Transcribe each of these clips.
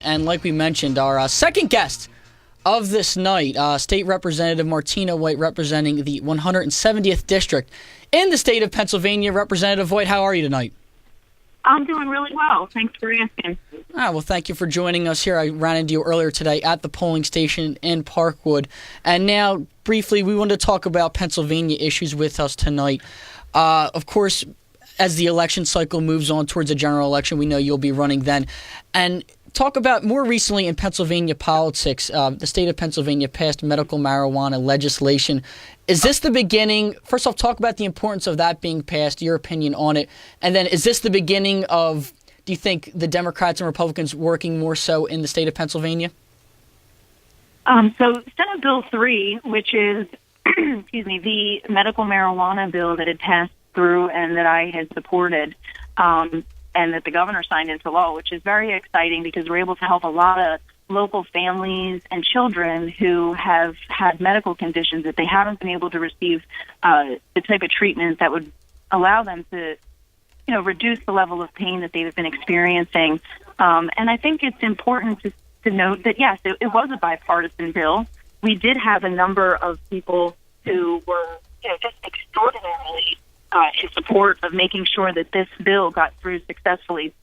And like we mentioned, our second guest of this night, State Representative Martina White, representing the 170th District in the state of Pennsylvania. Representative White, how are you tonight? I'm doing really well. Thanks for asking. Well, thank you for joining us here. I ran into you earlier today at the polling station in Parkwood. And now, briefly, we wanted to talk about Pennsylvania issues with us tonight. Of course, as the election cycle moves on towards a general election, we know you'll be running then. And talk about more recently in Pennsylvania politics, the state of Pennsylvania passed medical marijuana legislation. Is this the beginning? First off, talk about the importance of that being passed, your opinion on it. And then is this the beginning of, do you think, the Democrats and Republicans working more so in the state of Pennsylvania? So Senate Bill 3, which is, the medical marijuana bill that had passed through and that I had supported, and that the governor signed into law, which is very exciting because we're able to help a lot of local families and children who have had medical conditions that they haven't been able to receive the type of treatment that would allow them to, reduce the level of pain that they've been experiencing. And I think it's important to note that, yes, it was a bipartisan bill. We did have a number of people who were, just extraordinarily in support of making sure that this bill got through successfully.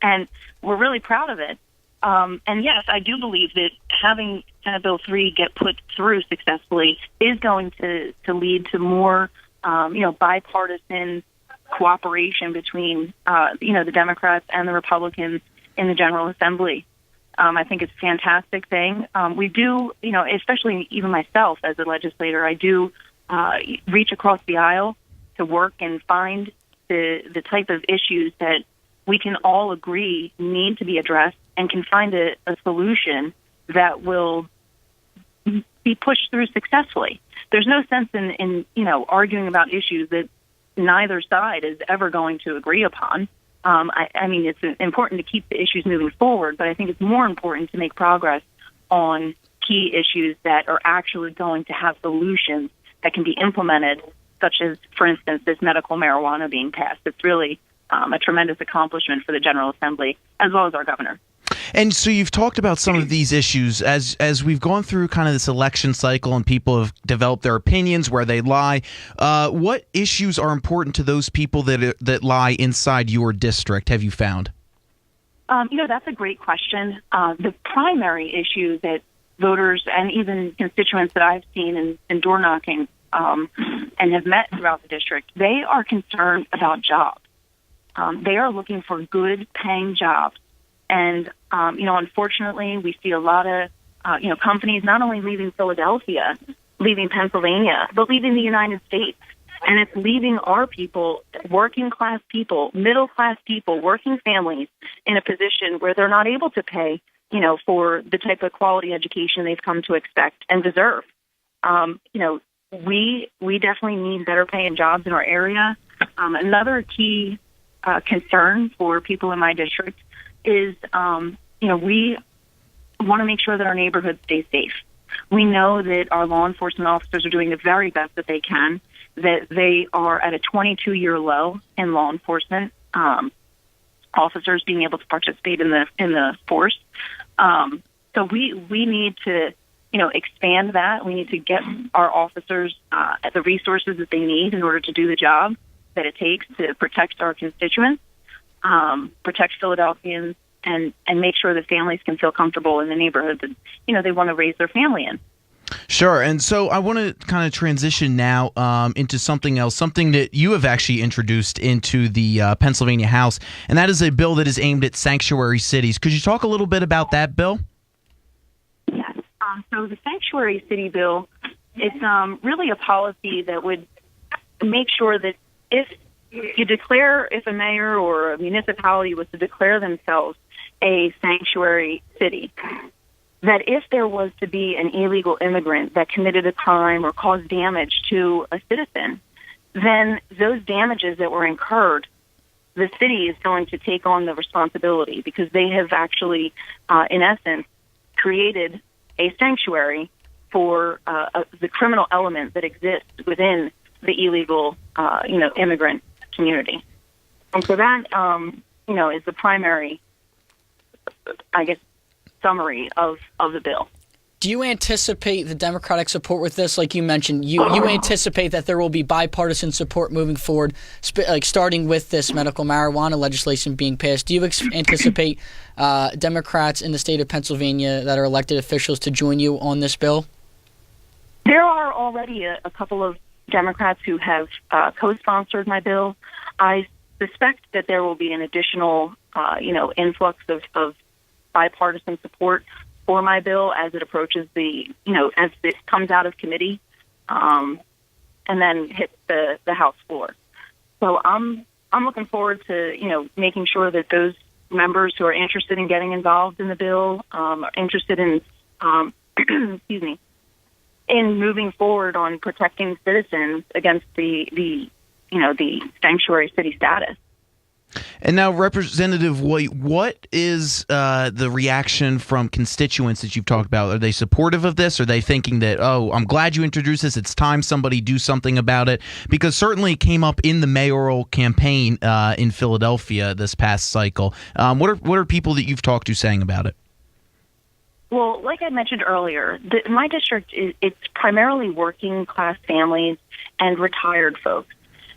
And we're really proud of it. And yes, I do believe that having Senate Bill 3 get put through successfully is going to lead to more, bipartisan cooperation between, the Democrats and the Republicans in the General Assembly. I think it's a fantastic thing. We do, especially even myself as a legislator, I do reach across the aisle to work and find the type of issues that we can all agree need to be addressed and can find a solution that will be pushed through successfully. There's no sense in arguing about issues that neither side is ever going to agree upon. I mean, it's important to keep the issues moving forward, but I think it's more important to make progress on key issues that are actually going to have solutions that can be implemented, such as, for instance, this medical marijuana being passed. It's really a tremendous accomplishment for the General Assembly, as well as our governor. And so you've talked about some of these issues as we've gone through kind of this election cycle and people have developed their opinions where they lie. What issues are important to those people that lie inside your district, have you found? That's a great question. The primary issue that voters and even constituents that I've seen in door knocking and have met throughout the district, they are concerned about jobs. They are looking for good paying jobs. And, unfortunately, we see a lot of, companies not only leaving Philadelphia, leaving Pennsylvania, but leaving the United States. And it's leaving our people, working class people, middle class people, working families in a position where they're not able to pay, for the type of quality education they've come to expect and deserve. We definitely need better paying jobs in our area. Another key concern for people in my district is, we want to make sure that our neighborhoods stay safe. We know that our law enforcement officers are doing the very best that they can, that they are at a 22-year low in law enforcement, officers being able to participate in the force. So we need to, expand that. We need to get our officers the resources that they need in order to do the job that it takes to protect our constituents, protect Philadelphians, and make sure that families can feel comfortable in the neighborhood that, they want to raise their family in. Sure. And so I want to kind of transition now into something else, something that you have actually introduced into the Pennsylvania House, and that is a bill that is aimed at sanctuary cities. Could you talk a little bit about that bill? Yes. So the sanctuary city bill, it's really a policy that would make sure that if a mayor or a municipality was to declare themselves a sanctuary city, that if there was to be an illegal immigrant that committed a crime or caused damage to a citizen, then those damages that were incurred, the city is going to take on the responsibility because they have actually, in essence, created a sanctuary for the criminal element that exists within the illegal, immigrant community. And so that, is the primary, summary of the bill. Do you anticipate the Democratic support with this? Like you mentioned, you anticipate that there will be bipartisan support moving forward, like starting with this medical marijuana legislation being passed. Do you anticipate Democrats in the state of Pennsylvania that are elected officials to join you on this bill? There are already a couple of Democrats who have co-sponsored my bill. I suspect that there will be an additional, influx of bipartisan support for my bill as it approaches as it comes out of committee, and then hits the House floor. So I'm looking forward to making sure that those members who are interested in getting involved in the bill are interested in excuse me, in moving forward on protecting citizens against the sanctuary city status. And now, Representative White, what is the reaction from constituents that you've talked about? Are they supportive of this? Are they thinking that, oh, I'm glad you introduced this, it's time somebody do something about it? Because certainly it came up in the mayoral campaign in Philadelphia this past cycle. What are people that you've talked to saying about it? Well, like I mentioned earlier, my district it's primarily working class families and retired folks.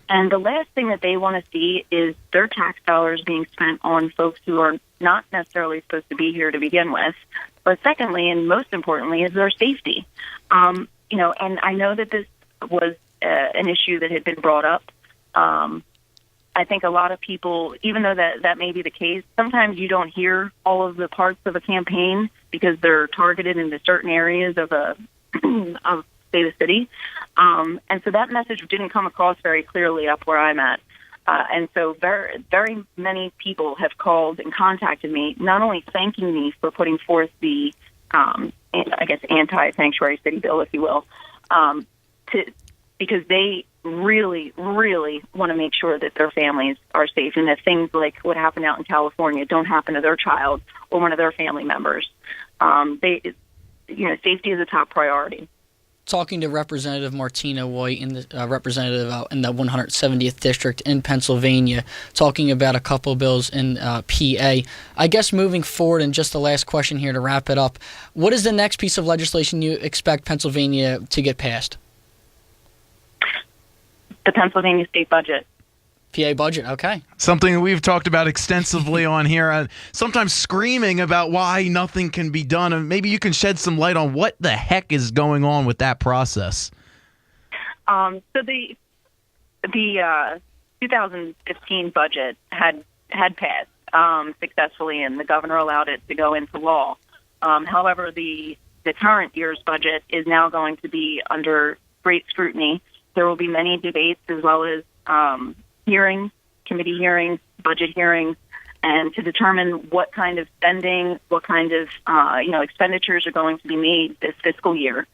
And the last thing that they want to see is their tax dollars being spent on folks who are not necessarily supposed to be here to begin with. But secondly, and most importantly, is their safety. And I know that this was an issue that had been brought up. I think a lot of people, even though that may be the case, sometimes you don't hear all of the parts of a campaign because they're targeted into certain areas of say the city. And so that message didn't come across very clearly up where I'm at. And so very, very many people have called and contacted me, not only thanking me for putting forth the, anti-sanctuary city bill, if you will, because they really, really want to make sure that their families are safe and that things like what happened out in California don't happen to their child or one of their family members. Safety is a top priority. Talking to Representative Martina White, representative out in the 170th district in Pennsylvania, talking about a couple bills in PA. I guess moving forward, and just the last question here to wrap it up, what is the next piece of legislation you expect Pennsylvania to get passed? The Pennsylvania state budget. PA budget, okay. Something we've talked about extensively on here, sometimes screaming about why nothing can be done. And maybe you can shed some light on what the heck is going on with that process. So the 2015 budget had passed successfully, and the governor allowed it to go into law. However, the current year's budget is now going to be under great scrutiny. There will be many debates as well as hearings, committee hearings, budget hearings, and to determine what kind of spending, what kind of expenditures are going to be made this fiscal year.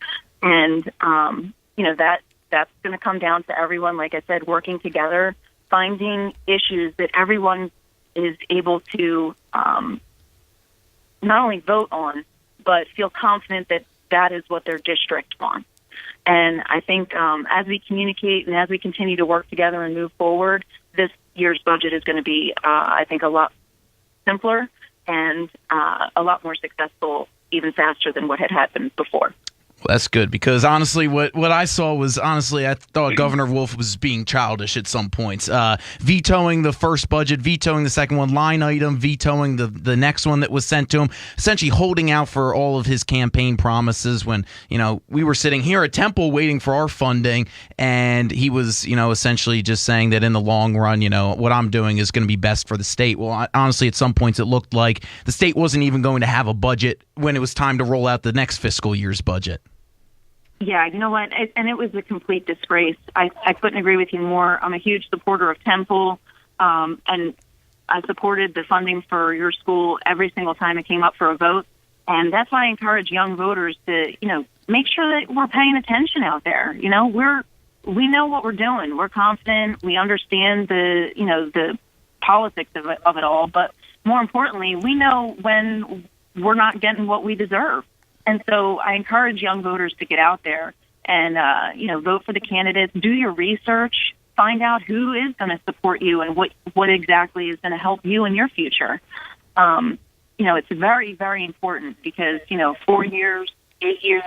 And that's going to come down to everyone, like I said, working together, finding issues that everyone is able to not only vote on, but feel confident that that is what their district wants. And I think as we communicate and as we continue to work together and move forward, this year's budget is going to be, I think, a lot simpler and a lot more successful, even faster than what had happened before. Well, that's good, because honestly, what I saw was, I thought Governor Wolf was being childish at some points, vetoing the first budget, vetoing the second one, line item, vetoing the next one that was sent to him, essentially holding out for all of his campaign promises when, we were sitting here at Temple waiting for our funding, and he was, essentially just saying that in the long run, what I'm doing is going to be best for the state. Well, honestly, at some points it looked like the state wasn't even going to have a budget when it was time to roll out the next fiscal year's budget. Yeah, you know what? And it was a complete disgrace. I couldn't agree with you more. I'm a huge supporter of Temple, and I supported the funding for your school every single time it came up for a vote. And that's why I encourage young voters to, make sure that we're paying attention out there. We know what we're doing. We're confident. We understand the politics of it all. But more importantly, we know when we're not getting what we deserve. And so I encourage young voters to get out there and, vote for the candidates, do your research, find out who is going to support you and what exactly is going to help you in your future. it's very, very important because, 4 years, 8 years,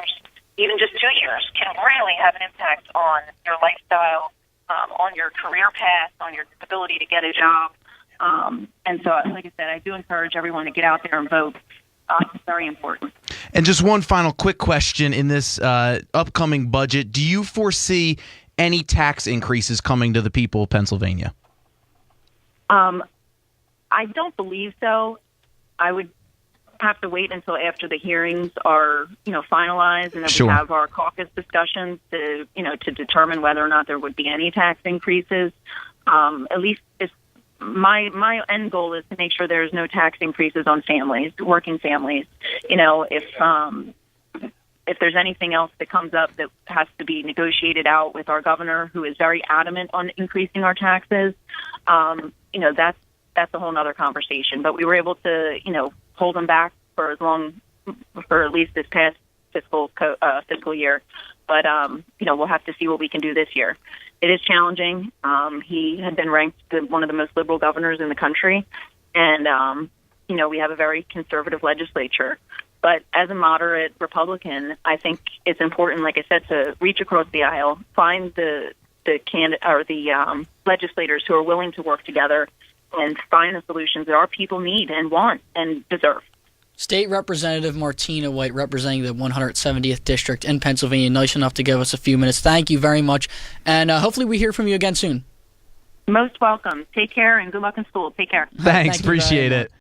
even just 2 years can really have an impact on your lifestyle, on your career path, on your ability to get a job. And so, like I said, I do encourage everyone to get out there and vote. It's very important. And just one final quick question in this upcoming budget. Do you foresee any tax increases coming to the people of Pennsylvania? I don't believe so. I would have to wait until after the hearings are, finalized, and then Sure. we have our caucus discussions to determine whether or not there would be any tax increases. At least my end goal is to make sure there's no tax increases on families, working families. If there's anything else that comes up that has to be negotiated out with our governor, who is very adamant on increasing our taxes, that's a whole other conversation. But we were able to, hold them back for at least this past fiscal year. But we'll have to see what we can do this year. It is challenging. He had been ranked one of the most liberal governors in the country, and we have a very conservative legislature. But as a moderate Republican, I think it's important, like I said, to reach across the aisle, find the legislators who are willing to work together and find the solutions that our people need and want and deserve. State Representative Martina White, representing the 170th District in Pennsylvania, nice enough to give us a few minutes. Thank you very much, and hopefully we hear from you again soon. Most welcome. Take care, and good luck in school. Take care. Thanks, Thank you very appreciate much. it.